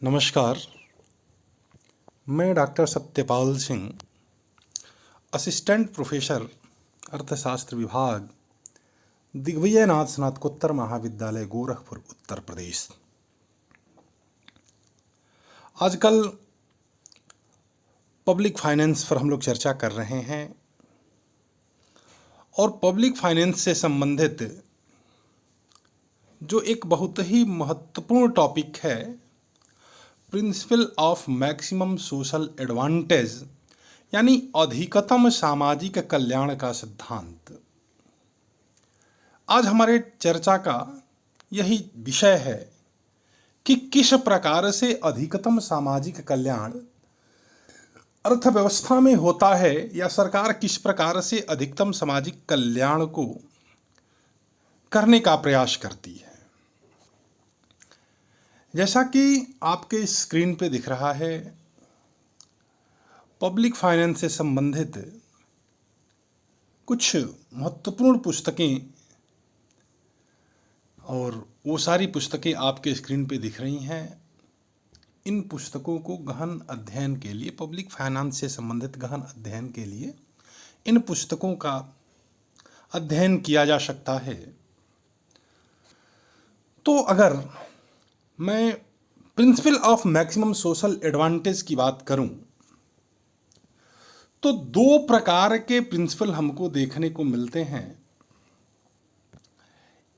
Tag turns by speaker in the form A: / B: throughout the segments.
A: नमस्कार। मैं doctor Satyapal Singh, assistant professor अर्थशास्त्र विभाग, दिग्विजयनाथ स्नातकोत्तर महाविद्यालय, गोरखपुर, उत्तर प्रदेश। आजकल पब्लिक फाइनेंस पर हम लोग चर्चा कर रहे हैं और पब्लिक फाइनेंस से संबंधित जो एक बहुत ही महत्वपूर्ण टॉपिक है, principal of maximum social advantage, यानी अधिकतम सामाजिक कल्याण का सिद्धांत। आज हमारे चर्चा का यही विषय है कि किस प्रकार से अधिकतम सामाजिक कल्याण अर्थव्यवस्था में होता है, या सरकार किस प्रकार से अधिकतम सामाजिक कल्याण को करने का प्रयास करती है। जैसा कि आपके स्क्रीन पे दिख रहा है, पब्लिक फाइनेंस से संबंधित कुछ महत्वपूर्ण पुस्तकें, और वो सारी पुस्तकें आपके स्क्रीन पे दिख रही हैं। इन पुस्तकों को गहन अध्ययन के लिए, पब्लिक फाइनेंस से संबंधित गहन अध्ययन के लिए इन पुस्तकों का अध्ययन किया जा सकता है। तो अगर मैं principal of maximum social advantage की बात करूं, तो दो प्रकार के प्रिंसिपल हमको देखने को मिलते हैं।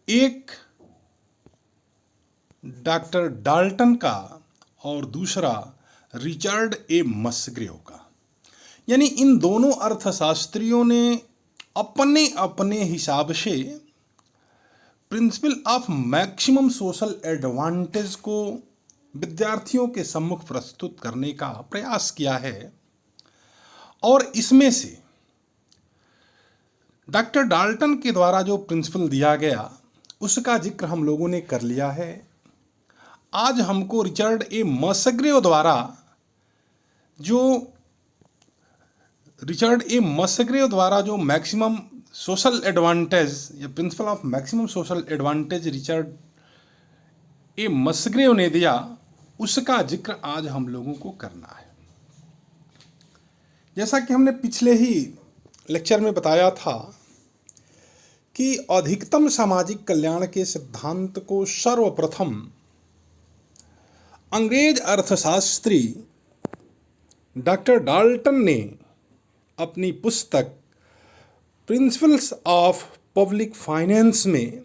A: एक डॉक्टर डाल्टन का और दूसरा रिचर्ड ए मसग्रेव का। यानी इन दोनों अर्थशास्त्रियों ने अपने अपने हिसाब से principal of maximum social advantage को विद्यार्थियों के सम्मुख प्रस्तुत करने का प्रयास किया है, और इसमें से डॉक्टर डाल्टन के द्वारा जो प्रिंसिपल दिया गया उसका जिक्र हम लोगों ने कर लिया है। आज हमको रिचर्ड ए मसग्रेव द्वारा जो मैक्सिमम सोशल एडवांटेज या principle of maximum social advantage Richard A Musgrave ने दिया, उसका जिक्र आज हम लोगों को करना है। जैसा कि हमने पिछले ही लेक्चर में बताया था कि अधिकतम सामाजिक कल्याण के सिद्धांत को सर्वप्रथम अंग्रेज अर्थशास्त्री डॉक्टर डाल्टन ने अपनी पुस्तक प्रिंसिपल्स ऑफ पब्लिक फाइनेंस में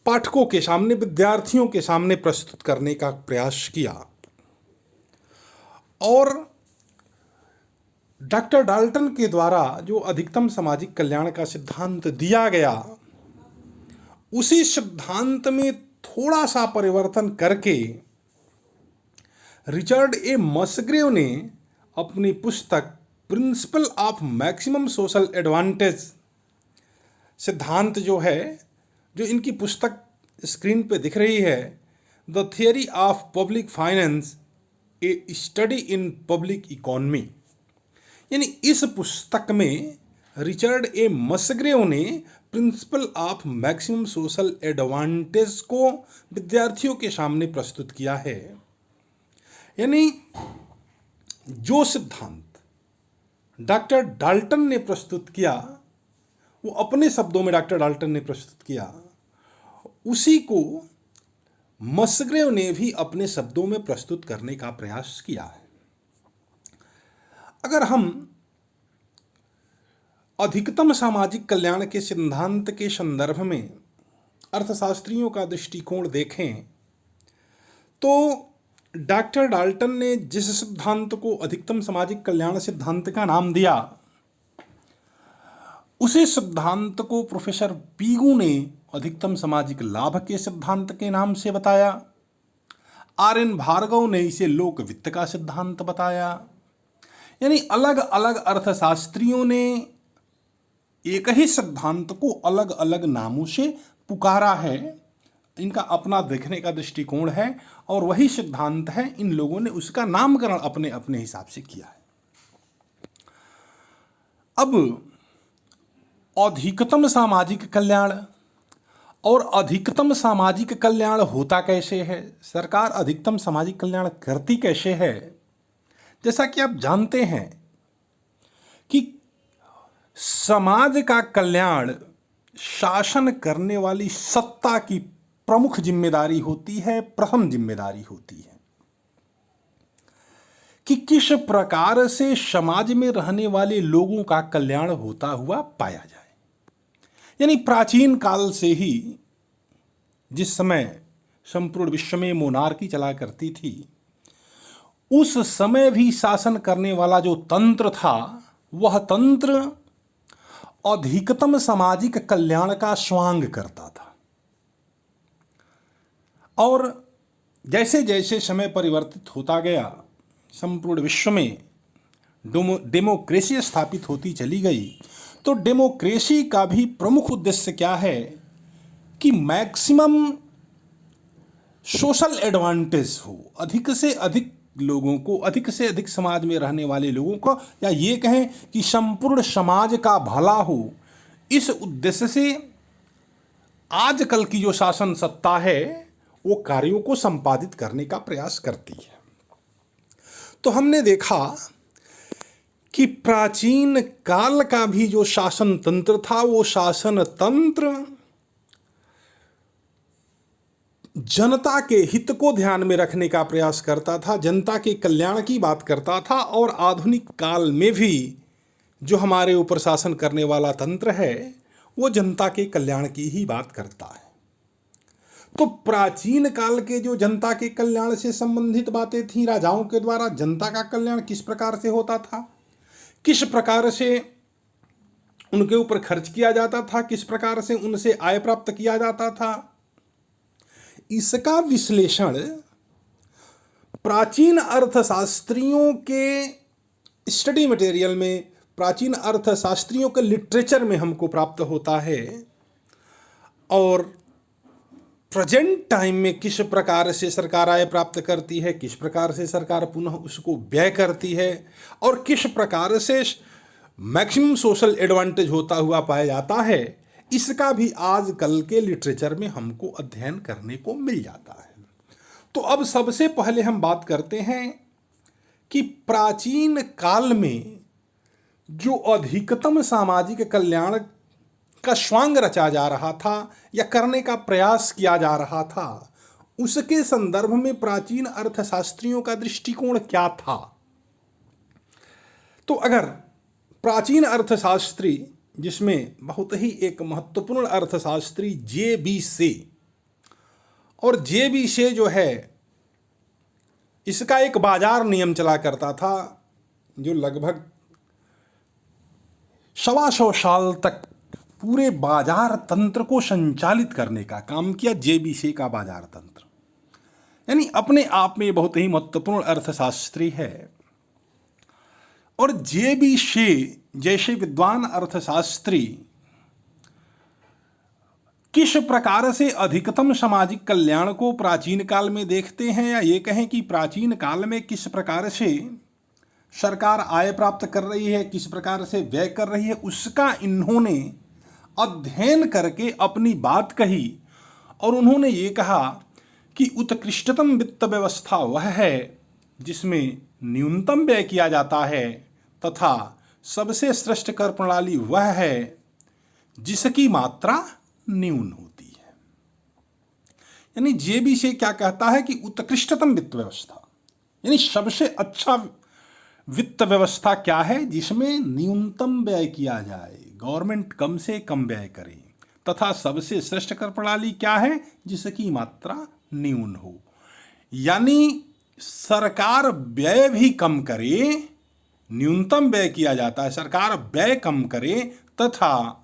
A: पाठकों के सामने, विद्यार्थियों के सामने प्रस्तुत करने का प्रयास किया। और डॉक्टर डाल्टन के द्वारा जो अधिकतम सामाजिक कल्याण का सिद्धांत दिया गया, उसी सिद्धांत में थोड़ा सा परिवर्तन करके रिचर्ड ए मसग्रेव ने अपनी पुस्तक principal of maximum social advantage सिद्धांत जो है, जो इनकी पुस्तक स्क्रीन पे दिख रही है, the theory of public finance A study in public economy, यानी इस पुस्तक में रिचर्ड ए मसग्रेव ने principal of maximum social advantage को विद्यार्थियों के सामने प्रस्तुत किया है। यानी जो सिद्धांत डॉक्टर डाल्टन ने प्रस्तुत किया, वो अपने शब्दों में डॉक्टर डाल्टन ने प्रस्तुत किया, उसी को मसग्रेव ने भी अपने शब्दों में प्रस्तुत करने का प्रयास किया है। अगर हम अधिकतम सामाजिक कल्याण के सिद्धांत के संदर्भ में अर्थशास्त्रियों का दृष्टिकोण देखें, तो डॉक्टर डाल्टन ने जिस सिद्धांत को अधिकतम सामाजिक कल्याण सिद्धांत का नाम दिया, उसी सिद्धांत को प्रोफेसर पीगू ने अधिकतम सामाजिक लाभ के सिद्धांत के नाम से बताया। आर.एन. भार्गव ने इसे लोक वित्त का सिद्धांत बताया। यानी अलग अलग अर्थशास्त्रियों ने एक ही सिद्धांत को अलग अलग नामों से पुकारा है। इनका अपना देखने का दृष्टिकोण है, और वही सिद्धांत है, इन लोगों ने उसका नामकरण अपने अपने हिसाब से किया है। अब अधिकतम सामाजिक कल्याण, और अधिकतम सामाजिक कल्याण होता कैसे है, सरकार अधिकतम सामाजिक कल्याण करती कैसे है। जैसा कि आप जानते हैं कि समाज का कल्याण शासन करने वाली सत्ता की प्रमुख जिम्मेदारी होती है, प्रथम जिम्मेदारी होती है कि किस प्रकार से समाज में रहने वाले लोगों का कल्याण होता हुआ पाया जाए। यानी प्राचीन काल से ही जिस समय संपूर्ण विश्व में मोनार्की चला करती थी, उस समय भी शासन करने वाला जो तंत्र था वह तंत्र अधिकतम सामाजिक कल्याण का स्वांग करता था। और जैसे जैसे समय परिवर्तित होता गया, संपूर्ण विश्व में डेमोक्रेसी स्थापित होती चली गई, तो डेमोक्रेसी का भी प्रमुख उद्देश्य क्या है कि मैक्सिमम सोशल एडवांटेज हो, अधिक से अधिक लोगों को, अधिक से अधिक समाज में रहने वाले लोगों को, या ये कहें कि संपूर्ण समाज का भला हो। इस उद्देश्य से आजकल की जो शासन सत्ता है वो कार्यों को संपादित करने का प्रयास करती है। तो हमने देखा कि प्राचीन काल का भी जो शासन तंत्र था वो शासन तंत्र जनता के हित को ध्यान में रखने का प्रयास करता था, जनता के कल्याण की बात करता था। और आधुनिक काल में भी जो हमारे ऊपर शासन करने वाला तंत्र है वो जनता के कल्याण की ही बात करता है। तो प्राचीन काल के जो जनता के कल्याण से संबंधित बातें थीं, राजाओं के द्वारा जनता का कल्याण किस प्रकार से होता था, किस प्रकार से उनके ऊपर खर्च किया जाता था, किस प्रकार से उनसे आय प्राप्त किया जाता था, इसका विश्लेषण प्राचीन अर्थशास्त्रियों के स्टडी मटेरियल में, प्राचीन अर्थशास्त्रियों के लिटरेचर में हमको प्राप्त होता है। और प्रेजेंट टाइम में किस प्रकार से सरकार आय प्राप्त करती है, किस प्रकार से सरकार पुनः उसको व्यय करती है, और किस प्रकार से मैक्सिमम सोशल एडवांटेज होता हुआ पाया जाता है, इसका भी आजकल के लिटरेचर में हमको अध्ययन करने को मिल जाता है। तो अब सबसे पहले हम बात करते हैं कि प्राचीन काल में जो अधिकतम सामाजिक कल्याण का स्वांग रचा जा रहा था या करने का प्रयास किया जा रहा था, उसके संदर्भ में प्राचीन अर्थशास्त्रियों का दृष्टिकोण क्या था। तो अगर प्राचीन अर्थशास्त्री, जिसमें बहुत ही एक महत्वपूर्ण अर्थशास्त्री जे.बी. से, और जे.बी. से जो है इसका एक बाजार नियम चला करता था जो लगभग 125 साल तक पूरे बाजार तंत्र को संचालित करने का काम किया। जे.बी. से का बाजार तंत्र यानी अपने आप में बहुत ही महत्वपूर्ण अर्थशास्त्री है। और जे.बी. से जैसे विद्वान अर्थशास्त्री किस प्रकार से अधिकतम सामाजिक कल्याण को प्राचीन काल में देखते हैं, या ये कहें कि प्राचीन काल में किस प्रकार से सरकार आय प्राप्त कर रही है, किस प्रकार से व्यय कर रही है, उसका इन्होंने अध्ययन करके अपनी बात कही। और उन्होंने ये कहा कि उत्कृष्टतम वित्त व्यवस्था वह है जिसमें न्यूनतम व्यय किया जाता है, तथा सबसे श्रेष्ठ कर प्रणाली वह है जिसकी मात्रा न्यून होती है। यानी जे.बी. से क्या कहता है कि उत्कृष्टतम वित्त व्यवस्था यानी सबसे अच्छा वित्त व्यवस्था क्या है, जिसमें न्यूनतम व्यय किया जाए, गवर्नमेंट कम से कम व्यय करे, तथा सबसे श्रेष्ठ कर प्रणाली क्या है, जिसकी मात्रा न्यून हो। यानी सरकार व्यय भी कम करे, न्यूनतम व्यय किया जाता है, सरकार व्यय कम करे, तथा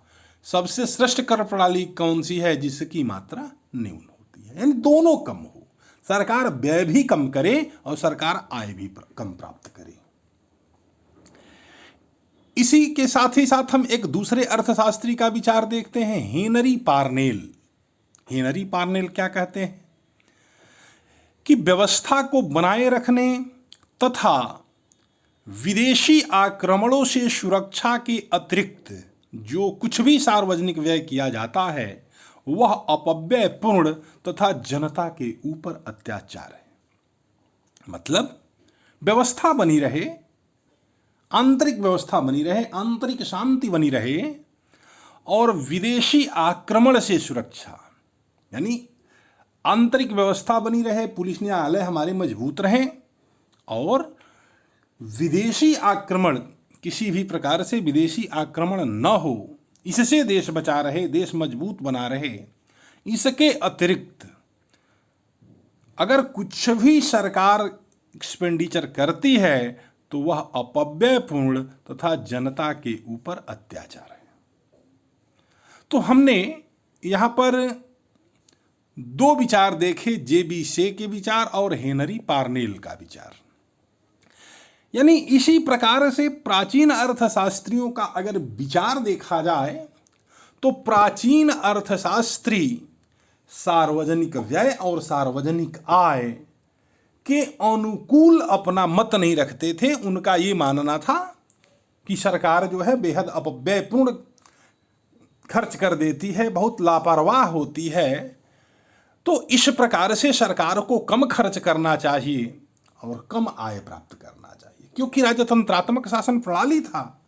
A: सबसे श्रेष्ठ कर प्रणाली कौन सी है, जिसकी मात्रा न्यून होती है। यानी दोनों कम हो, सरकार व्यय भी कम करे और सरकार आय भी कम प्राप्त करे। इसी के साथ ही साथ हम एक दूसरे अर्थशास्त्री का विचार देखते हैं, हेनरी पार्नेल। हेनरी पार्नेल क्या कहते हैं कि व्यवस्था को बनाए रखने तथा विदेशी आक्रमणों से सुरक्षा के अतिरिक्त जो कुछ भी सार्वजनिक व्यय किया जाता है वह अपव्ययपूर्ण तथा जनता के ऊपर अत्याचार है। मतलब व्यवस्था बनी रहे, आंतरिक व्यवस्था बनी रहे, आंतरिक शांति बनी रहे और विदेशी आक्रमण से सुरक्षा, यानी आंतरिक व्यवस्था बनी रहे, पुलिस न्यायालय हमारे मजबूत रहें और विदेशी आक्रमण, किसी भी प्रकार से विदेशी आक्रमण न हो, इससे देश बचा रहे, देश मजबूत बना रहे। इसके अतिरिक्त अगर कुछ भी सरकार एक्सपेंडिचर करती है तो वह अपव्ययपूर्ण तथा जनता के ऊपर अत्याचार है। तो हमने यहाँ पर दो विचार देखे, जेबी से के विचार और हेनरी पार्नेल का विचार। यानी इसी प्रकार से प्राचीन अर्थशास्त्रियों का अगर विचार देखा जाए तो प्राचीन अर्थशास्त्री सार्वजनिक व्यय और सार्वजनिक आय के अनुकूल अपना मत नहीं रखते थे। उनका ये मानना था कि सरकार जो है बेहद अपव्ययपूर्ण खर्च कर देती है, बहुत लापरवाह होती है, तो इस प्रकार से सरकार को कम खर्च करना चाहिए और कम आय प्राप्त करना चाहिए, क्योंकि राजतंत्रात्मक शासन प्रणाली था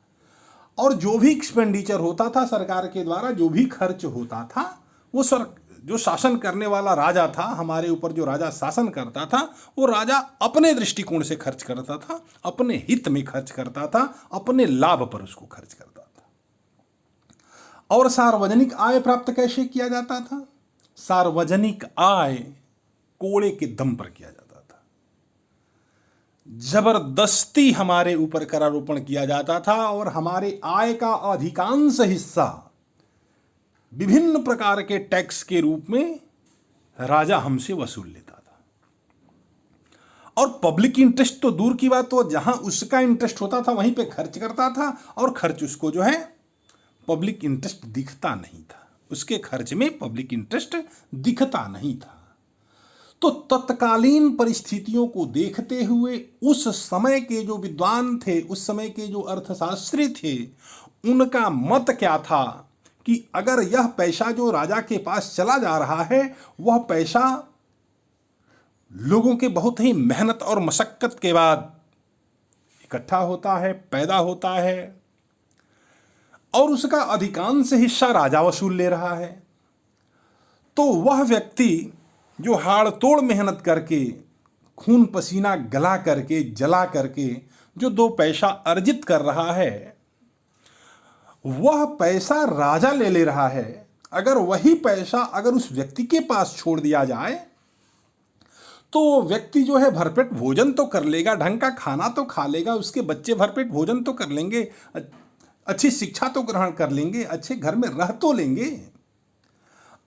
A: और जो भी एक्सपेंडिचर होता था सरकार के द्वारा, जो भी खर्च होता था, वो जो शासन करने वाला राजा था, हमारे ऊपर जो राजा शासन करता था, वो राजा अपने दृष्टिकोण से खर्च करता था, अपने हित में खर्च करता था, अपने लाभ पर उसको खर्च करता था। और सार्वजनिक आय प्राप्त कैसे किया जाता था? सार्वजनिक आय कोड़े के दम पर किया जाता था। जबरदस्ती हमारे ऊपर करारोपण किया जाता था और हमारे आय का अधिकांश हिस्सा विभिन्न प्रकार के टैक्स के रूप में राजा हमसे वसूल लेता था। और पब्लिक इंटरेस्ट तो दूर की बात, तो जहां उसका इंटरेस्ट होता था वहीं पे खर्च करता था और खर्च उसको जो है पब्लिक इंटरेस्ट दिखता नहीं था, उसके खर्च में पब्लिक इंटरेस्ट दिखता नहीं था। तो तत्कालीन परिस्थितियों को देखते हुए उस समय के जो विद्वान थे, उस समय के जो अर्थशास्त्री थे, उनका मत क्या था कि अगर यह पैसा जो राजा के पास चला जा रहा है, वह पैसा लोगों के बहुत ही मेहनत और मशक्कत के बाद इकट्ठा होता है, पैदा होता है, और उसका अधिकांश हिस्सा राजा वसूल ले रहा है, तो वह व्यक्ति जो हाड़ तोड़ मेहनत करके, खून पसीना गला करके, जला करके जो दो पैसा अर्जित कर रहा है, वह पैसा राजा ले रहा है। अगर वही पैसा अगर उस व्यक्ति के पास छोड़ दिया जाए तो व्यक्ति जो है भरपेट भोजन तो कर लेगा, ढंग का खाना तो खा लेगा, उसके बच्चे भरपेट भोजन तो कर लेंगे, अच्छी शिक्षा तो ग्रहण कर लेंगे, अच्छे घर में रह तो लेंगे।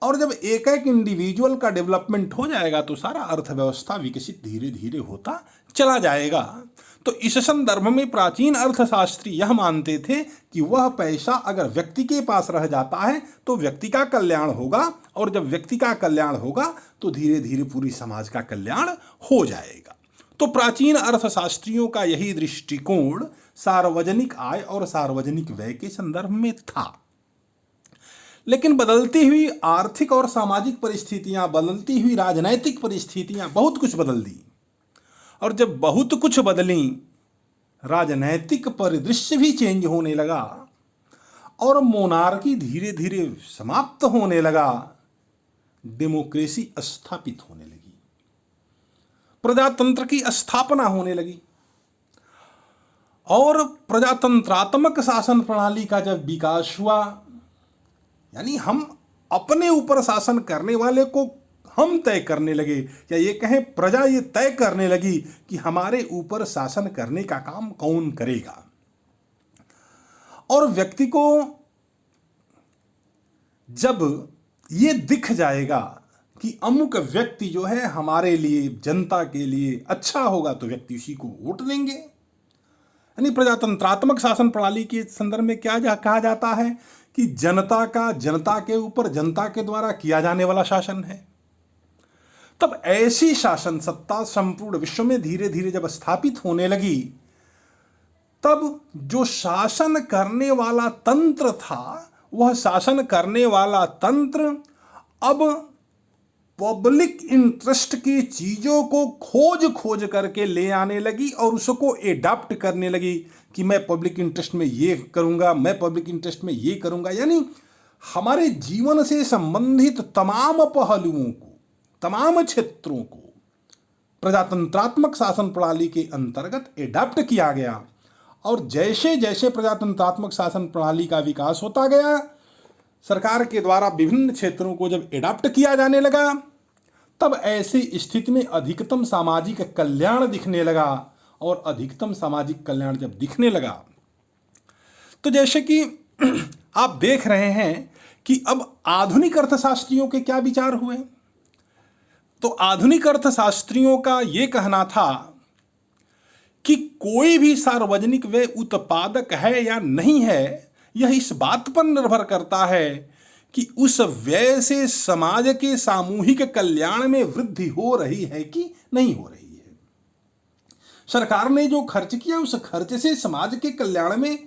A: और जब एक एक इंडिविजुअल का डेवलपमेंट हो जाएगा तो सारा अर्थव्यवस्था विकसित धीरे धीरे होता चला जाएगा। तो इस संदर्भ में प्राचीन अर्थशास्त्री यह मानते थे कि वह पैसा अगर व्यक्ति के पास रह जाता है तो व्यक्ति का कल्याण होगा, और जब व्यक्ति का कल्याण होगा तो धीरे धीरे पूरी समाज का कल्याण हो जाएगा। तो प्राचीन अर्थशास्त्रियों का यही दृष्टिकोण सार्वजनिक आय और सार्वजनिक व्यय के संदर्भ में था। लेकिन बदलती हुई आर्थिक और सामाजिक परिस्थितियां, बदलती हुई राजनैतिक परिस्थितियां बहुत कुछ बदल दी, और जब बहुत कुछ बदली, राजनैतिक परिदृश्य भी चेंज होने लगा और मोनार्की धीरे धीरे समाप्त होने लगा, डेमोक्रेसी स्थापित होने लगी, प्रजातंत्र की स्थापना होने लगी। और प्रजातंत्रात्मक शासन प्रणाली का जब विकास हुआ, यानी हम अपने ऊपर शासन करने वाले को हम तय करने लगे, या ये कहें प्रजा ये तय करने लगी कि हमारे ऊपर शासन करने का काम कौन करेगा। और व्यक्ति को जब ये दिख जाएगा कि अमुक व्यक्ति जो है हमारे लिए, जनता के लिए अच्छा होगा, तो व्यक्ति उसी को वोट देंगे। यानी प्रजातंत्रात्मक शासन प्रणाली के संदर्भ में क्या कहा जाता है कि जनता का जनता के ऊपर, जनता के द्वारा किया जाने वाला शासन है। तब ऐसी शासन सत्ता संपूर्ण विश्व में धीरे धीरे जब स्थापित होने लगी, तब जो शासन करने वाला तंत्र था, वह शासन करने वाला तंत्र अब पब्लिक इंटरेस्ट की चीज़ों को खोज खोज करके ले आने लगी और उसको एडाप्ट करने लगी कि मैं पब्लिक इंटरेस्ट में ये करूँगा, मैं पब्लिक इंटरेस्ट में ये करूँगा। यानी हमारे जीवन से संबंधित तमाम पहलुओं को, तमाम क्षेत्रों को प्रजातंत्रात्मक शासन प्रणाली के अंतर्गत एडाप्ट किया गया। और जैसे जैसे प्रजातंत्रात्मक शासन प्रणाली का विकास होता गया, सरकार के द्वारा विभिन्न क्षेत्रों को जब एडाप्ट किया जाने लगा, तब ऐसी स्थिति में अधिकतम सामाजिक कल्याण दिखने लगा। और अधिकतम सामाजिक कल्याण जब दिखने लगा, तो जैसे कि आप देख रहे हैं कि अब आधुनिक अर्थशास्त्रियों के क्या विचार हुए। तो आधुनिक अर्थशास्त्रियों का ये कहना था कि कोई भी सार्वजनिक व्यय उत्पादक है या नहीं है, यह इस बात पर निर्भर करता है कि उस व्यय से समाज के सामूहिक कल्याण में वृद्धि हो रही है कि नहीं हो रही है। सरकार ने जो खर्च किया, उस खर्च से समाज के कल्याण में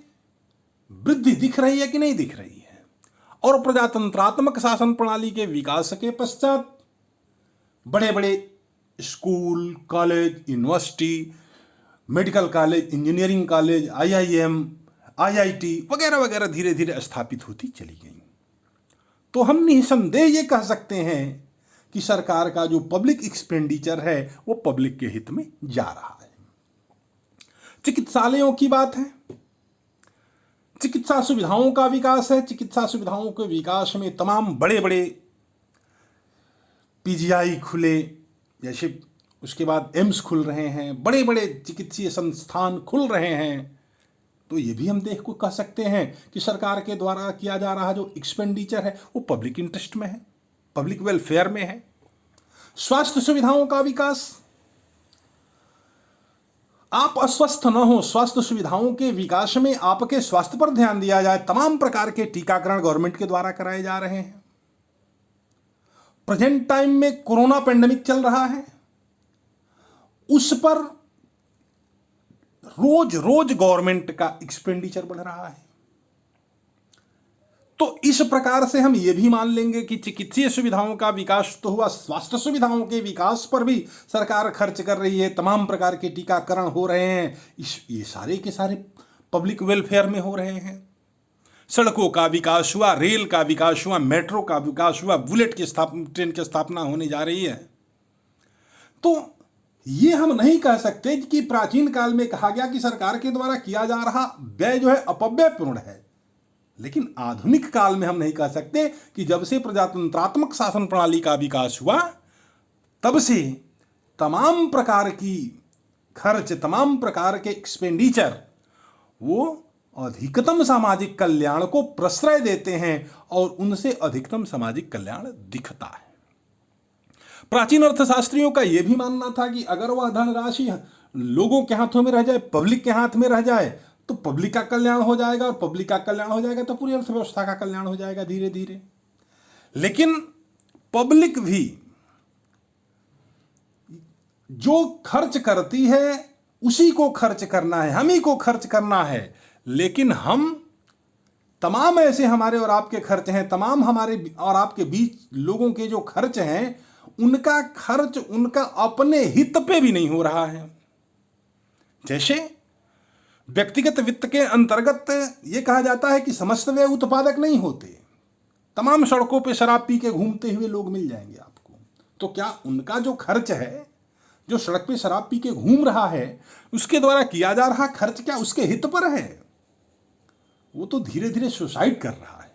A: वृद्धि दिख रही है कि नहीं दिख रही है। और प्रजातंत्रात्मक शासन प्रणाली के विकास के पश्चात बड़े बड़े school, college, university, medical college, engineering college, IIM, IIT वगैरह वगैरह धीरे धीरे स्थापित होती चली गई। तो हम निसंदेह ये कह सकते हैं कि सरकार का जो पब्लिक एक्सपेंडिचर है वो पब्लिक के हित में जा रहा है। चिकित्सालयों की बात है, चिकित्सा सुविधाओं का विकास है। चिकित्सा सुविधाओं के विकास में तमाम बड़े बड़े PGI खुले, जैसे उसके बाद एम्स खुल रहे हैं, बड़े बड़े चिकित्सीय संस्थान खुल रहे हैं। तो ये भी हम देख को कह सकते हैं कि सरकार के द्वारा किया जा रहा जो एक्सपेंडिचर है वो पब्लिक इंटरेस्ट में है, पब्लिक वेलफेयर में है। स्वास्थ्य सुविधाओं का विकास, आप अस्वस्थ न हो, स्वास्थ्य सुविधाओं के विकास में आपके स्वास्थ्य पर ध्यान दिया जाए। तमाम प्रकार के टीकाकरण गवर्नमेंट के द्वारा कराए जा रहे हैं। प्रेजेंट टाइम में कोरोना पेंडेमिक चल रहा है, उस पर रोज रोज गवर्नमेंट का एक्सपेंडिचर बढ़ रहा है। तो इस प्रकार से हम ये भी मान लेंगे कि चिकित्सीय सुविधाओं का विकास तो हुआ, स्वास्थ्य सुविधाओं के विकास पर भी सरकार खर्च कर रही है। तमाम प्रकार के टीकाकरण हो रहे हैं, ये सारे के सारे पब्लिक वेलफेयर में हो रहे हैं। सड़कों का विकास हुआ, रेल का विकास हुआ, मेट्रो का विकास हुआ, बुलेट की ट्रेन की स्थापना होने जा रही है। तो ये हम नहीं कह सकते कि प्राचीन काल में कहा गया कि सरकार के द्वारा किया जा रहा व्यय जो है अपव्ययपूर्ण है। लेकिन आधुनिक काल में हम नहीं कह सकते कि जब से प्रजातंत्रात्मक शासन प्रणाली का विकास हुआ, तब से तमाम प्रकार की खर्च, तमाम प्रकार के एक्सपेंडिचर वो अधिकतम सामाजिक कल्याण को प्रश्रय देते हैं और उनसे अधिकतम सामाजिक कल्याण दिखता है। प्राचीन अर्थशास्त्रियों का यह भी मानना था कि अगर वह धनराशि लोगों के हाथों में रह जाए, पब्लिक के हाथ में रह जाए, तो पब्लिक का कल्याण हो जाएगा, और पब्लिक का कल्याण हो जाएगा तो पूरी अर्थव्यवस्था का कल्याण हो जाएगा धीरे धीरे। लेकिन पब्लिक भी जो खर्च करती है उसी को खर्च करना है, हम ही को खर्च करना है। लेकिन हम तमाम ऐसे हमारे और आपके खर्च हैं, तमाम हमारे और आपके बीच लोगों के जो खर्च हैं, उनका खर्च उनका अपने हित पे भी नहीं हो रहा है। जैसे व्यक्तिगत वित्त के अंतर्गत यह कहा जाता है कि समस्त व्यय उत्पादक नहीं होते। तमाम सड़कों पे शराब पी के घूमते हुए लोग मिल जाएंगे आपको। तो क्या उनका जो खर्च है, जो सड़क पे शराब पी के घूम रहा है, उसके द्वारा किया जा रहा खर्च क्या उसके हित पर है? वो तो धीरे धीरे सुसाइड कर रहा है,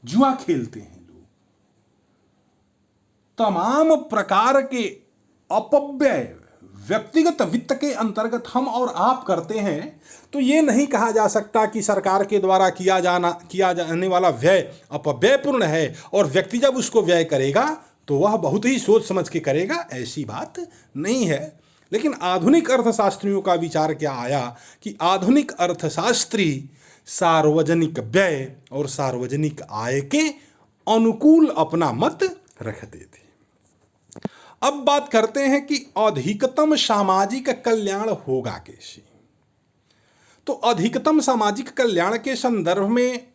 A: जुआ खेलते हैं लोग। तमाम प्रकार के अपव्यय व्यक्तिगत वित्त के अंतर्गत हम और आप करते हैं, तो ये नहीं कहा जा सकता कि सरकार के द्वारा किया जाने वाला व्यय अपव्ययपूर्ण है और व्यक्ति जब उसको व्यय करेगा तो वह बहुत ही सोच समझ के करेगा, ऐसी बात नहीं है। लेकिन आधुनिक अर्थशास्त्रियों का विचार क्या आया कि आधुनिक अर्थशास्त्री सार्वजनिक व्यय और सार्वजनिक आय के अनुकूल अपना मत रखते थे। अब बात करते हैं कि अधिकतम सामाजिक कल्याण होगा कैसे। तो अधिकतम सामाजिक कल्याण के संदर्भ में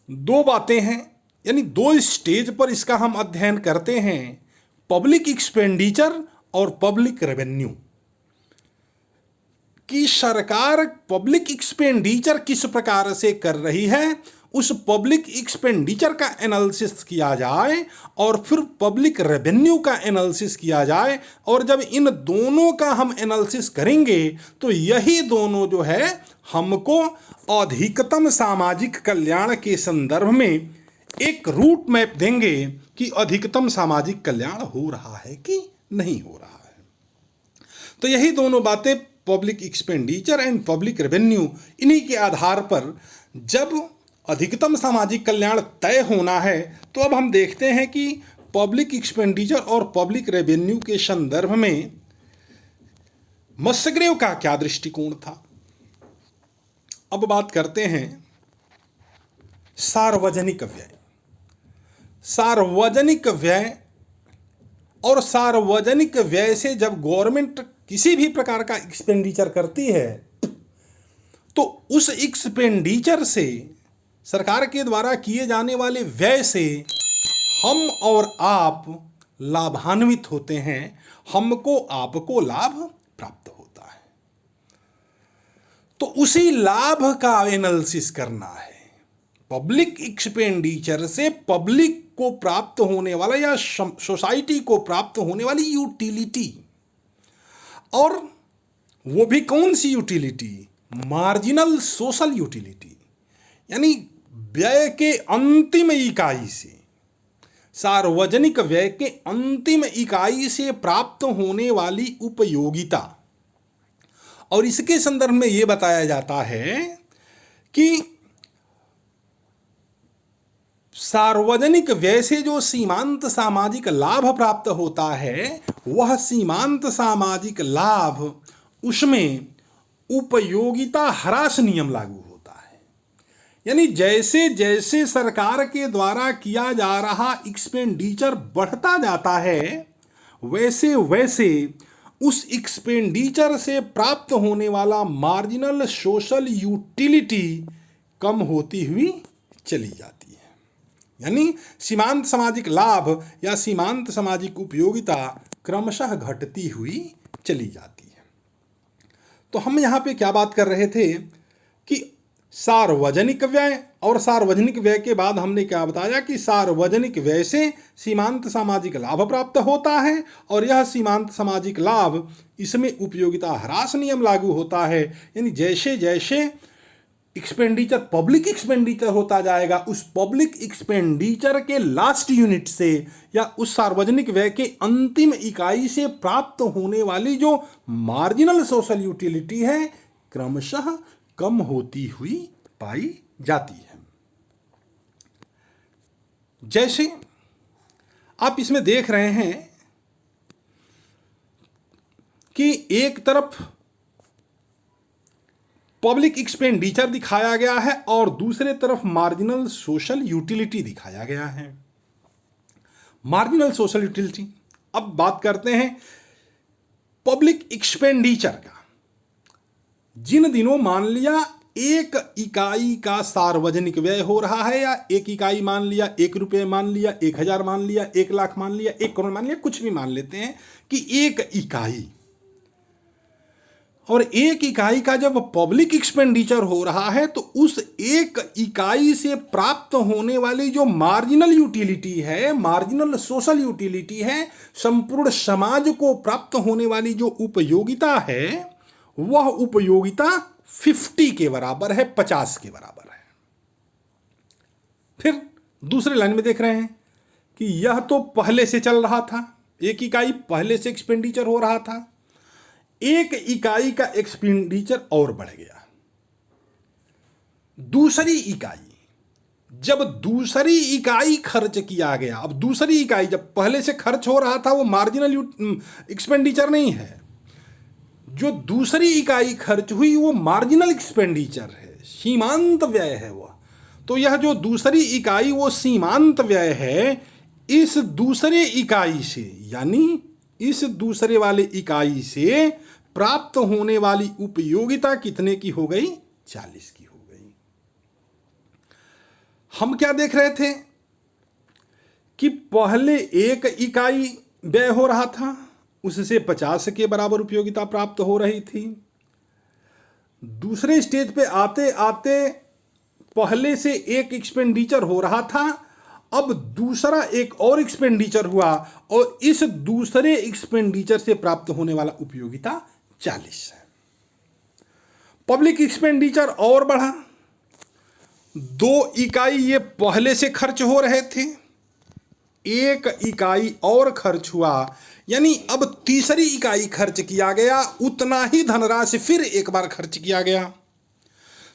A: दो बातें हैं यानी दो स्टेज पर इसका हम अध्ययन करते हैं, पब्लिक एक्सपेंडिचर और पब्लिक रेवेन्यू, कि सरकार पब्लिक एक्सपेंडिचर किस प्रकार से कर रही है, उस पब्लिक एक्सपेंडिचर का एनालिसिस किया जाए और फिर पब्लिक रेवेन्यू का एनालिसिस किया जाए। और जब इन दोनों का हम एनालिसिस करेंगे तो यही दोनों जो है हमको अधिकतम सामाजिक कल्याण के संदर्भ में एक रूट मैप देंगे कि अधिकतम सामाजिक कल्याण हो रहा है कि नहीं हो रहा है। तो यही दोनों बातें, public expenditure and public revenue, इन्हीं के आधार पर जब अधिकतम सामाजिक कल्याण तय होना है तो अब हम देखते हैं कि पब्लिक एक्सपेंडिचर और पब्लिक रेवेन्यू के संदर्भ में मस्ग्रेव का क्या दृष्टिकोण था। अब बात करते हैं सार्वजनिक व्यय। सार्वजनिक व्यय और सार्वजनिक व्यय से जब गवर्नमेंट किसी भी प्रकार का एक्सपेंडिचर करती है तो उस एक्सपेंडिचर से, सरकार के द्वारा किए जाने वाले व्यय से हम और आप लाभान्वित होते हैं, हमको आपको लाभ प्राप्त होता है। तो उसी लाभ का एनालिसिस करना है। पब्लिक एक्सपेंडिचर से पब्लिक को प्राप्त होने वाला या सोसाइटी को प्राप्त होने वाली यूटिलिटी, और वो भी कौन सी यूटिलिटी, मार्जिनल सोशल यूटिलिटी, यानी व्यय के अंतिम इकाई से, सार्वजनिक व्यय के अंतिम इकाई से प्राप्त होने वाली उपयोगिता। और इसके संदर्भ में यह बताया जाता है कि सार्वजनिक व्यय से जो सीमांत सामाजिक लाभ प्राप्त होता है, वह सीमांत सामाजिक लाभ, उसमें उपयोगिता ह्रास नियम लागू होता है। यानी जैसे जैसे सरकार के द्वारा किया जा रहा एक्सपेंडिचर बढ़ता जाता है, वैसे वैसे उस एक्सपेंडिचर से प्राप्त होने वाला मार्जिनल सोशल यूटिलिटी कम होती हुई चली जाती है। यानी सीमांत सामाजिक लाभ या सीमांत सामाजिक उपयोगिता क्रमशः घटती हुई चली जाती है। तो हम यहाँ पे क्या बात कर रहे थे कि सार्वजनिक व्यय, और सार्वजनिक व्यय के बाद हमने क्या बताया कि सार्वजनिक व्यय से सीमांत सामाजिक लाभ प्राप्त होता है, और यह सीमांत सामाजिक लाभ, इसमें उपयोगिता ह्रास नियम लागू होता है। यानी जैसे जैसे एक्सपेंडिचर पब्लिक एक्सपेंडिचर होता जाएगा, उस पब्लिक एक्सपेंडिचर के लास्ट यूनिट से या उस सार्वजनिक व्यय के अंतिम इकाई से प्राप्त होने वाली जो मार्जिनल सोशल यूटिलिटी है, क्रमशः कम होती हुई पाई जाती है। जैसे आप इसमें देख रहे हैं कि एक तरफ पब्लिक एक्सपेंडिचर दिखाया गया है और दूसरे तरफ मार्जिनल सोशल यूटिलिटी दिखाया गया है। मार्जिनल सोशल यूटिलिटी, अब बात करते हैं पब्लिक एक्सपेंडिचर का। जिन दिनों मान लिया एक इकाई का सार्वजनिक व्यय हो रहा है, या एक इकाई मान लिया, 1 रुपये मान लिया, 1000 मान लिया, 1 लाख मान लिया, 1 करोड़ मान लिया, कुछ भी मान लेते हैं कि एक इकाई, और एक इकाई का जब पब्लिक एक्सपेंडिचर हो रहा है तो उस एक इकाई से प्राप्त होने वाली जो मार्जिनल यूटिलिटी है, मार्जिनल सोशल यूटिलिटी है, संपूर्ण समाज को प्राप्त होने वाली जो उपयोगिता है, वह उपयोगिता 50 के बराबर है, 50 के बराबर है। फिर दूसरे लाइन में देख रहे हैं कि यह तो पहले से चल रहा था, एक इकाई पहले से एक्सपेंडिचर हो रहा था, एक इकाई का एक्सपेंडिचर और बढ़ गया। दूसरी इकाई, जब दूसरी इकाई खर्च किया गया, अब दूसरी इकाई जब पहले से खर्च हो रहा था, वो मार्जिनल एक्सपेंडिचर नहीं है, जो दूसरी इकाई खर्च हुई वो मार्जिनल एक्सपेंडिचर है, सीमांत व्यय है वह। तो यह जो दूसरी इकाई वो सीमांत व्यय है, इस दूसरे इकाई से, यानी इस दूसरे वाले इकाई से प्राप्त होने वाली उपयोगिता कितने की हो गई? 40 की हो गई। हम क्या देख रहे थे कि पहले 1 इकाई व्यय हो रहा था, उससे 50 के बराबर उपयोगिता प्राप्त हो रही थी। दूसरे स्टेज पे आते आते पहले से एक एक्सपेंडिचर हो रहा था, अब दूसरा एक और एक्सपेंडिचर हुआ और इस दूसरे एक्सपेंडिचर से प्राप्त होने वाला उपयोगिता 40 है। पब्लिक एक्सपेंडिचर और बढ़ा, 2 इकाई ये पहले से खर्च हो रहे थे, 1 इकाई और खर्च हुआ, यानी अब तीसरी इकाई खर्च किया गया, उतना ही धनराशि फिर एक बार खर्च किया गया।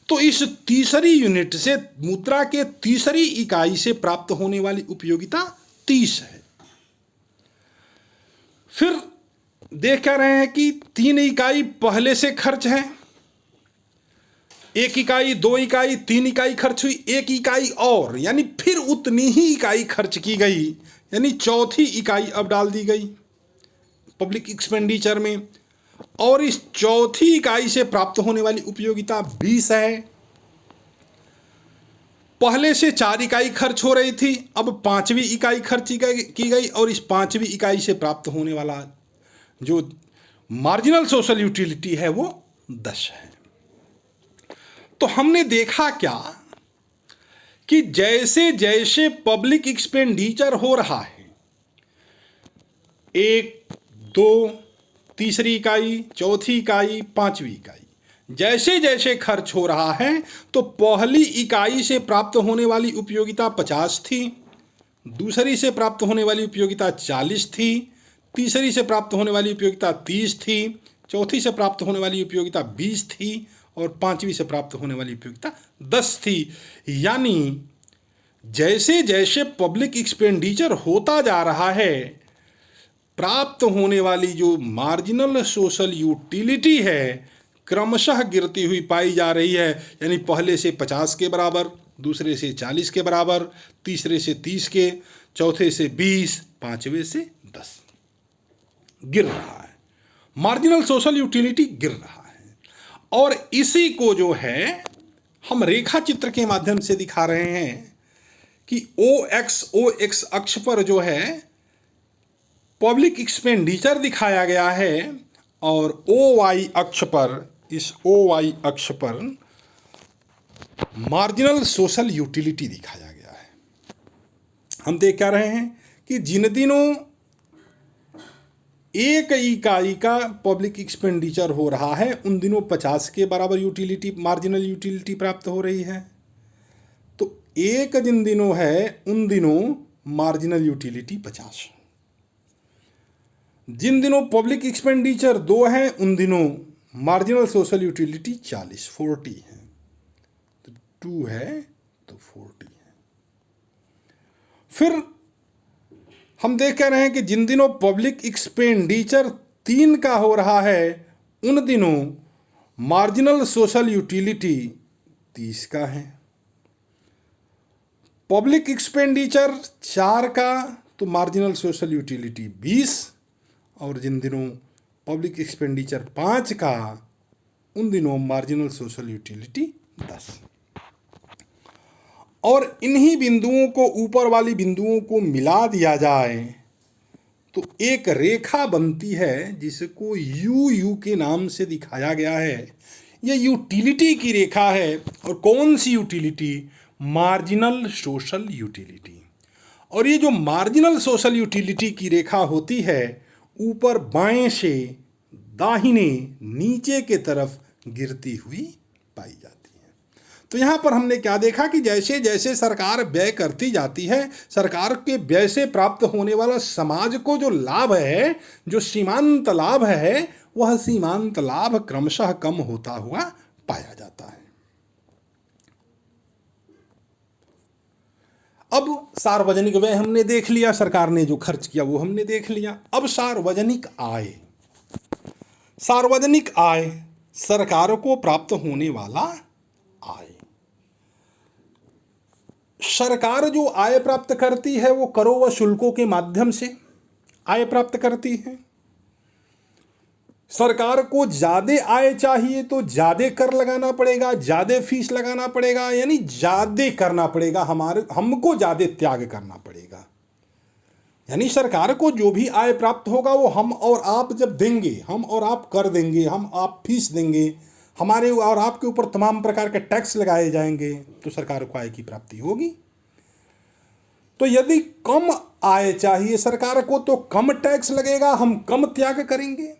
A: तो इस तीसरी यूनिट से, मुद्रा के तीसरी इकाई से प्राप्त होने वाली उपयोगिता 30 है। फिर देख क्या रहे हैं कि 3 इकाई पहले से खर्च है, 1 इकाई, 2 इकाई, 3 इकाई खर्च हुई, 1 इकाई और, यानी फिर उतनी ही इकाई खर्च की गई, यानी चौथी इकाई अब डाल दी गई पब्लिक एक्सपेंडिचर में, और इस चौथी इकाई से प्राप्त होने वाली उपयोगिता 20 है। पहले से 4 इकाई खर्च हो रही थी, अब 5वीं इकाई खर्च की गई और इस 5वीं इकाई से प्राप्त होने वाला जो मार्जिनल सोशल यूटिलिटी है वो 10 है। तो हमने देखा क्या कि जैसे जैसे पब्लिक एक्सपेंडिचर हो रहा है, 1, 2, तीसरी इकाई, चौथी इकाई, 5वीं इकाई, जैसे जैसे खर्च हो रहा है तो पहली इकाई से प्राप्त होने वाली उपयोगिता 50 थी, दूसरी से प्राप्त होने वाली उपयोगिता 40 थी, तीसरी से प्राप्त होने वाली उपयोगिता 30 थी, चौथी से प्राप्त होने वाली उपयोगिता 20 थी और 5वीं से प्राप्त होने वाली उपयोगिता 10 थी। यानी जैसे जैसे पब्लिक एक्सपेंडिचर होता जा रहा है, प्राप्त होने वाली जो मार्जिनल सोशल यूटिलिटी है क्रमशः गिरती हुई पाई जा रही है। यानी पहले से 50 के बराबर, दूसरे से 40 के बराबर, तीसरे से 30 के, चौथे से 20, 5वें से 10 गिर रहा है। मार्जिनल सोशल यूटिलिटी गिर रहा है और इसी को जो है हम रेखा चित्र के माध्यम से दिखा रहे हैं कि OX अक्ष पर जो है पब्लिक एक्सपेंडिचर दिखाया गया है और OY अक्ष पर, इस OY अक्ष पर मार्जिनल सोशल यूटिलिटी दिखाया गया है। हम देख क्या रहे हैं कि जिन दिनों 1 इकाई का पब्लिक एक्सपेंडिचर हो रहा है उन दिनों 50 के बराबर यूटिलिटी, मार्जिनल यूटिलिटी प्राप्त हो रही है। तो 1 जिन दिनों है उन दिनों मार्जिनल यूटिलिटी 50, जिन दिनों पब्लिक एक्सपेंडिचर 2 है उन दिनों मार्जिनल सोशल यूटिलिटी 40 है। तो 2 है तो 40 है। फिर हम देख कर रहे हैं कि जिन दिनों पब्लिक एक्सपेंडिचर 3 का हो रहा है उन दिनों मार्जिनल सोशल यूटिलिटी 30 का है। पब्लिक एक्सपेंडिचर 4 का तो मार्जिनल सोशल यूटिलिटी 20, और जिन दिनों पब्लिक एक्सपेंडिचर 5 का उन दिनों मार्जिनल सोशल यूटिलिटी 10। और इन्हीं बिंदुओं को, ऊपर वाली बिंदुओं को मिला दिया जाए तो एक रेखा बनती है जिसको UU के नाम से दिखाया गया है। यह यूटिलिटी की रेखा है। और कौन सी यूटिलिटी? Marginal social utility. और ये जो मार्जिनल सोशल यूटिलिटी की रेखा होती है ऊपर बाएं से दाहिने नीचे के तरफ गिरती हुई पाई जाती है। तो यहाँ पर हमने क्या देखा कि जैसे जैसे सरकार व्यय करती जाती है, सरकार के व्यय से प्राप्त होने वाला समाज को जो लाभ है, जो सीमांत लाभ है, वह सीमांत लाभ क्रमशः कम होता हुआ पाया जाता है। अब सार्वजनिक व्यय हमने देख लिया, सरकार ने जो खर्च किया वो हमने देख लिया। अब सार्वजनिक आय। सार्वजनिक आय सरकार को प्राप्त होने वाला आय। सरकार जो आय प्राप्त करती है वो करों व शुल्कों के माध्यम से आय प्राप्त करती है। सरकार को ज्यादा आय चाहिए तो ज्यादा कर लगाना पड़ेगा, ज्यादा फीस लगाना पड़ेगा, यानी ज्यादा करना पड़ेगा, हमको ज्यादा त्याग करना पड़ेगा। यानी सरकार को जो भी आय प्राप्त होगा वो हम और आप जब देंगे, हम और आप कर देंगे, हम आप फीस देंगे, हमारे और आपके ऊपर तमाम प्रकार के टैक्स लगाए जाएंगे, तो सरकार को आय की प्राप्ति होगी। तो यदि कम आय चाहिए सरकार को तो कम टैक्स लगेगा, हम कम त्याग करेंगे,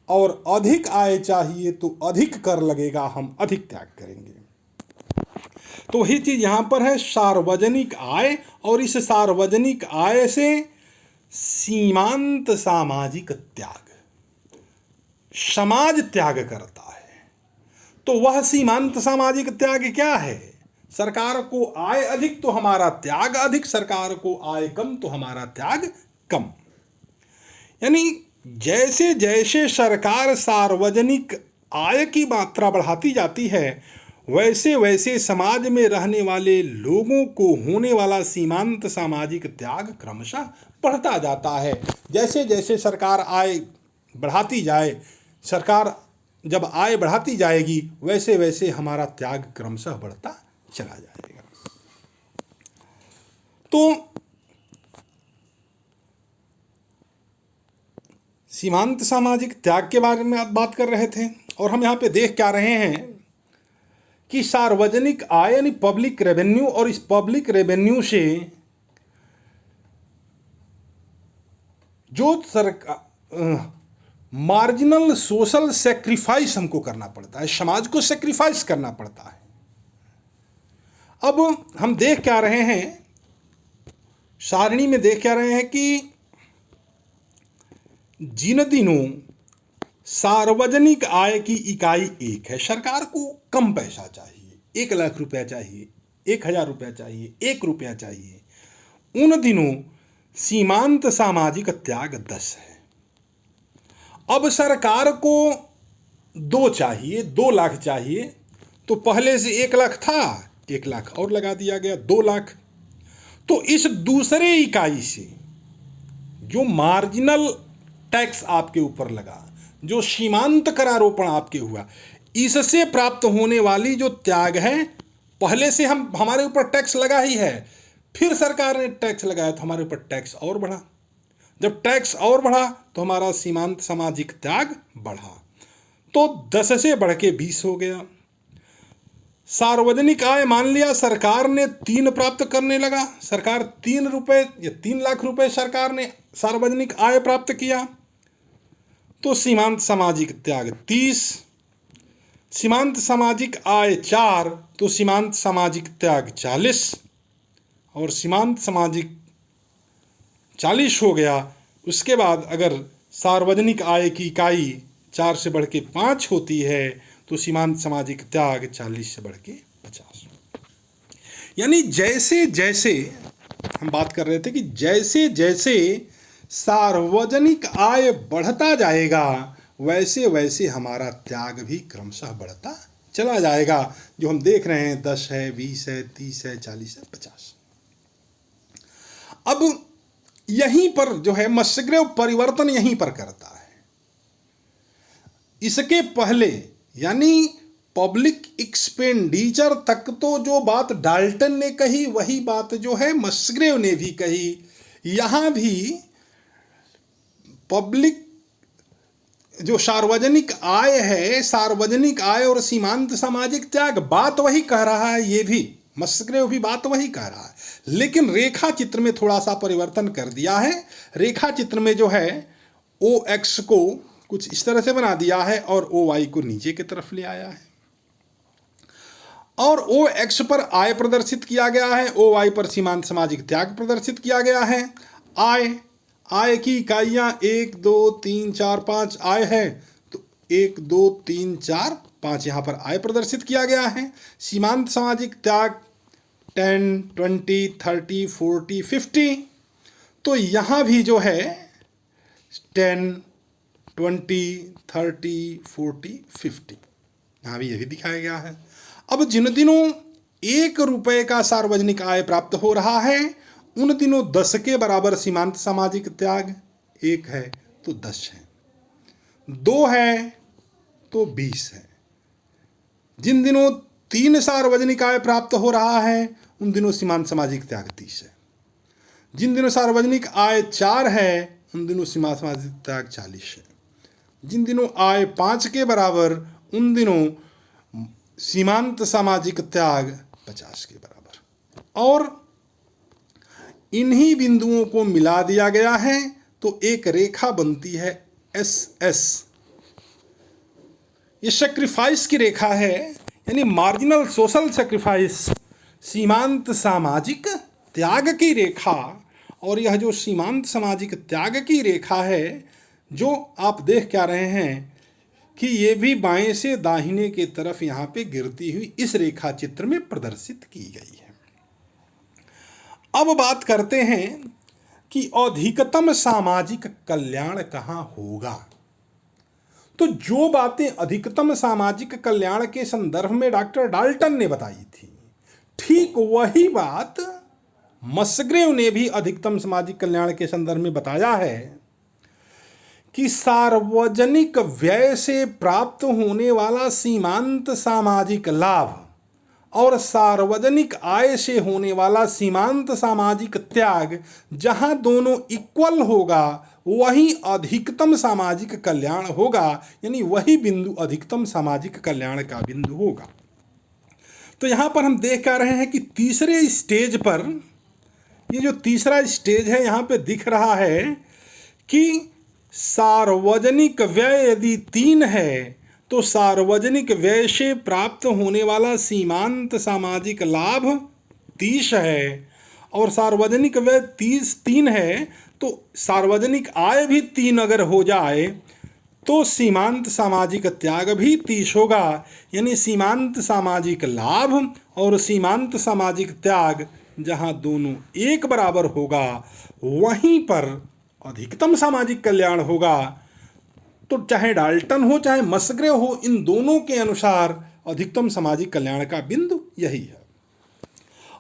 A: और अधिक आय चाहिए तो अधिक कर लगेगा, हम अधिक त्याग करेंगे। तो वही चीज यहां पर है, सार्वजनिक आय, और इस सार्वजनिक आय से सीमांत सामाजिक त्याग, समाज त्याग करता है। तो वह सीमांत सामाजिक त्याग क्या है? सरकार को आय अधिक तो हमारा त्याग अधिक, सरकार को आय कम तो हमारा त्याग कम। यानी जैसे जैसे सरकार सार्वजनिक आय की मात्रा बढ़ाती जाती है, वैसे वैसे समाज में रहने वाले लोगों को होने वाला सीमांत सामाजिक त्याग क्रमशः बढ़ता जाता है। जैसे जैसे सरकार आय बढ़ाती जाए, सरकार जब आय बढ़ाती जाएगी, वैसे वैसे हमारा त्याग क्रमशः बढ़ता चला जाएगा। तो सीमांत सामाजिक त्याग के बारे में आप बात कर रहे थे, और हम यहाँ पे देख क्या रहे हैं कि सार्वजनिक आय यानी पब्लिक रेवेन्यू, और इस पब्लिक रेवेन्यू से जो सरकार मार्जिनल सोशल सेक्रीफाइस हमको करना पड़ता है, समाज को सेक्रीफाइस करना पड़ता है। अब हम देख क्या रहे हैं, सारणी में देख क्या रहे हैं कि जिन दिनों सार्वजनिक आय की इकाई एक है, सरकार को कम पैसा चाहिए, 1,00,000 रुपया चाहिए, 1,000 रुपया चाहिए, 1 रुपया चाहिए, उन दिनों सीमांत सामाजिक त्याग 10 है। अब सरकार को 2 चाहिए, 2 लाख चाहिए, तो पहले से 1,00,000 था, 1,00,000 और लगा दिया गया, 2 लाख। तो इस दूसरे इकाई से जो मार्जिनल टैक्स आपके ऊपर लगा, जो सीमांत करारोपण आपके हुआ, इससे प्राप्त होने वाली जो त्याग है, पहले से हमारे ऊपर टैक्स लगा ही है, फिर सरकार ने टैक्स लगाया तो हमारे ऊपर टैक्स और बढ़ा। जब टैक्स और बढ़ा तो हमारा सीमांत सामाजिक त्याग बढ़ा, तो 10 से बढ़ के 20 हो गया। सार्वजनिक आय मान लिया सरकार ने 3 प्राप्त करने लगा, सरकार 3 रुपए या 3 लाख रुपए सरकार ने सार्वजनिक आय प्राप्त किया, तो सीमांत सामाजिक त्याग 30। सीमांत सामाजिक आय 4 तो सीमांत सामाजिक त्याग 40, और सीमांत सामाजिक 40 हो गया। उसके बाद अगर सार्वजनिक आय की इकाई 4 से बढ़ के 5 होती है तो सीमांत सामाजिक त्याग 40 से बढ़ के 50। यानी जैसे जैसे हम बात कर रहे थे कि जैसे जैसे सार्वजनिक आय बढ़ता जाएगा, वैसे वैसे हमारा त्याग भी क्रमशः बढ़ता चला जाएगा। जो हम देख रहे हैं 10 है, 20 है, 30 है, 40 है, 50। अब यहीं पर जो है मस्ग्रेव परिवर्तन यहीं पर करता है। इसके पहले यानी पब्लिक एक्सपेंडिचर तक तो जो बात डाल्टन ने कही वही बात जो है मस्ग्रेव ने भी कही। यहां भी पब्लिक जो सार्वजनिक आय है, सार्वजनिक आय और सीमांत सामाजिक त्याग, बात वही कह रहा है, ये भी मस्ग्रेव भी बात वही कह रहा है, लेकिन रेखा चित्र में थोड़ा सा परिवर्तन कर दिया है। रेखा चित्र में जो है ओ एक्स को कुछ इस तरह से बना दिया है और ओ वाई को नीचे की तरफ ले आया है, और ओ एक्स पर आय प्रदर्शित किया गया है, ओ वाई पर सीमांत सामाजिक त्याग प्रदर्शित किया गया है। आय की इकाइयां 1 2 3 4 5 आय है, तो 1 2 3 4 5 यहाँ पर आय प्रदर्शित किया गया है। सीमांत सामाजिक त्याग 10 20 30 40 50, तो यहाँ भी जो है 10 20 30 40 50 यहाँ भी यही दिखाया गया है। अब जिन दिनों 1 रुपये का सार्वजनिक आय प्राप्त हो रहा है, उन दिनों 10 के बराबर सीमांत सामाजिक त्याग, 1 है तो 10 है, 2 है तो 20 है। जिन दिनों 3 सार्वजनिक आय प्राप्त हो रहा है, उन दिनों सीमांत सामाजिक त्याग 30 है। जिन दिनों सार्वजनिक आय 4 है उन दिनों सीमांत सामाजिक त्याग 40 है। जिन दिनों आय 5 के बराबर उन दिनों सीमांत सामाजिक त्याग 50 के बराबर। और इन्हीं बिंदुओं को मिला दिया गया है तो एक रेखा बनती है SS। ये सेक्रीफाइस की रेखा है, यानी मार्जिनल सोशल सेक्रीफाइस, सीमांत सामाजिक त्याग की रेखा। और यह जो सीमांत सामाजिक त्याग की रेखा है जो आप देख क्या रहे हैं कि ये भी बाएं से दाहिने की तरफ यहाँ पे गिरती हुई इस रेखा चित्र में प्रदर्शित की गई है। अब बात करते हैं कि अधिकतम सामाजिक कल्याण कहाँ होगा। तो जो बातें अधिकतम सामाजिक कल्याण के संदर्भ में डॉक्टर डाल्टन ने बताई थी, ठीक वही बात मसग्रेव ने भी अधिकतम सामाजिक कल्याण के संदर्भ में बताया है कि सार्वजनिक व्यय से प्राप्त होने वाला सीमांत सामाजिक लाभ और सार्वजनिक आय से होने वाला सीमांत सामाजिक त्याग जहां दोनों इक्वल होगा वही अधिकतम सामाजिक कल्याण होगा, यानी वही बिंदु अधिकतम सामाजिक कल्याण का बिंदु होगा। तो यहाँ पर हम देख कर रहे हैं कि तीसरे स्टेज पर, ये जो तीसरा स्टेज है यहाँ पे दिख रहा है कि सार्वजनिक व्यय यदि 3 है तो सार्वजनिक व्यय से प्राप्त होने वाला सीमांत सामाजिक लाभ 30 है, और सार्वजनिक व्यय 3 है तो सार्वजनिक आय भी 3 अगर हो जाए तो सीमांत सामाजिक त्याग भी 30 होगा, यानी सीमांत सामाजिक लाभ और सीमांत सामाजिक त्याग जहां दोनों एक बराबर होगा वहीं पर अधिकतम सामाजिक कल्याण होगा। तो चाहे डाल्टन हो चाहे मसग्रेव हो, इन दोनों के अनुसार अधिकतम सामाजिक कल्याण का बिंदु यही है।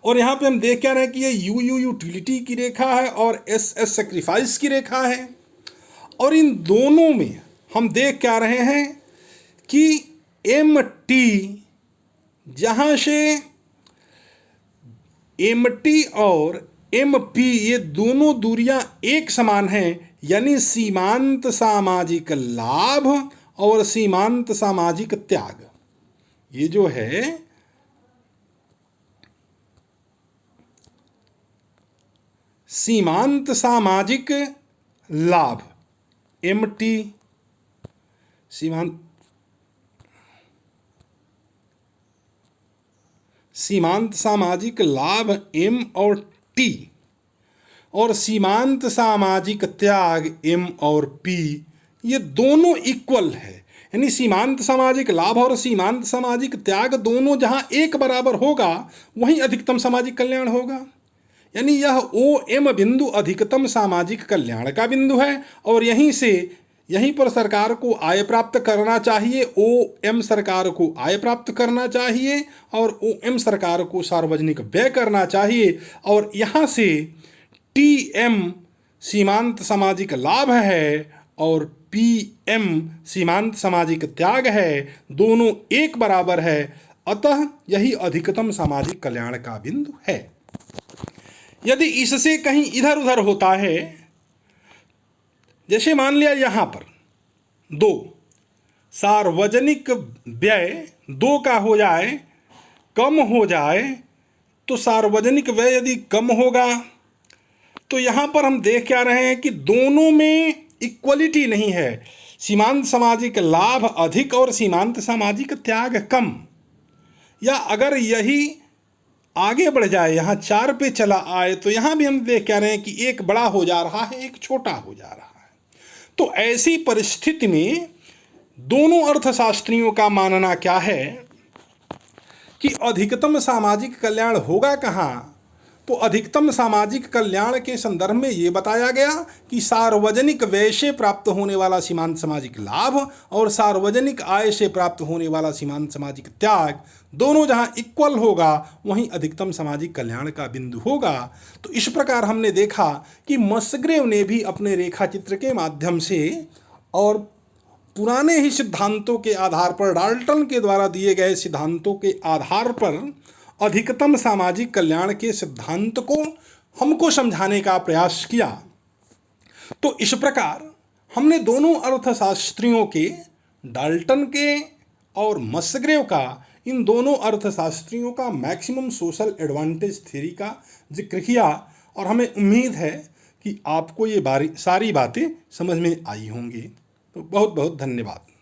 A: और यहाँ पे हम देख क्या रहे हैं कि ये यू यूटिलिटी की रेखा है और SS सेक्रीफाइस की रेखा है। और इन दोनों में हम देख क्या रहे हैं कि MT, जहाँ से MT और MP ये दोनों दूरियां एक समान हैं, यानी सीमांत सामाजिक लाभ और सीमांत सामाजिक त्याग, ये जो है सीमांत सामाजिक लाभ MT, सीमांत सामाजिक लाभ M और T, और सीमांत सामाजिक त्याग M और P, ये दोनों इक्वल है, यानी सीमांत सामाजिक लाभ और सीमांत सामाजिक त्याग दोनों जहां एक बराबर होगा वहीं अधिकतम सामाजिक कल्याण होगा। यानी यह OM बिंदु अधिकतम सामाजिक कल्याण का बिंदु है और यहीं पर सरकार को आय प्राप्त करना चाहिए, OM सरकार को आय प्राप्त करना चाहिए और OM सरकार को सार्वजनिक व्यय करना चाहिए। और यहाँ से TM सीमांत सामाजिक लाभ है और PM सीमांत सामाजिक त्याग है, दोनों एक बराबर है, अतः यही अधिकतम सामाजिक कल्याण का बिंदु है। यदि इससे कहीं इधर उधर होता है, जैसे मान लिया यहाँ पर 2, सार्वजनिक व्यय 2 का हो जाए, कम हो जाए, तो सार्वजनिक व्यय यदि कम होगा तो यहाँ पर हम देख क्या रहे हैं कि दोनों में इक्वलिटी नहीं है, सीमांत सामाजिक लाभ अधिक और सीमांत सामाजिक त्याग कम। या अगर यही आगे बढ़ जाए, यहाँ 4 पे चला आए, तो यहाँ भी हम देख क्या रहे हैं कि एक बड़ा हो जा रहा है, एक छोटा हो जा रहा है। तो ऐसी परिस्थिति में दोनों अर्थशास्त्रियों का मानना क्या है कि अधिकतम सामाजिक कल्याण होगा कहाँ। तो अधिकतम सामाजिक कल्याण के संदर्भ में ये बताया गया कि सार्वजनिक व्यय से प्राप्त होने वाला सीमांत सामाजिक लाभ और सार्वजनिक आय से प्राप्त होने वाला सीमांत सामाजिक त्याग दोनों जहां इक्वल होगा वहीं अधिकतम सामाजिक कल्याण का बिंदु होगा। तो इस प्रकार हमने देखा कि मसग्रेव ने भी अपने रेखा चित्र के माध्यम से और पुराने ही सिद्धांतों के आधार पर, डाल्टन के द्वारा दिए गए सिद्धांतों के आधार पर अधिकतम सामाजिक कल्याण के सिद्धांत को हमको समझाने का प्रयास किया। तो इस प्रकार हमने दोनों अर्थशास्त्रियों के, डाल्टन के और मस्ग्रेव का, इन दोनों अर्थशास्त्रियों का मैक्सिमम सोशल एडवांटेज थ्योरी का जिक्र किया और हमें उम्मीद है कि आपको ये सारी बातें समझ में आई होंगी। तो बहुत बहुत धन्यवाद।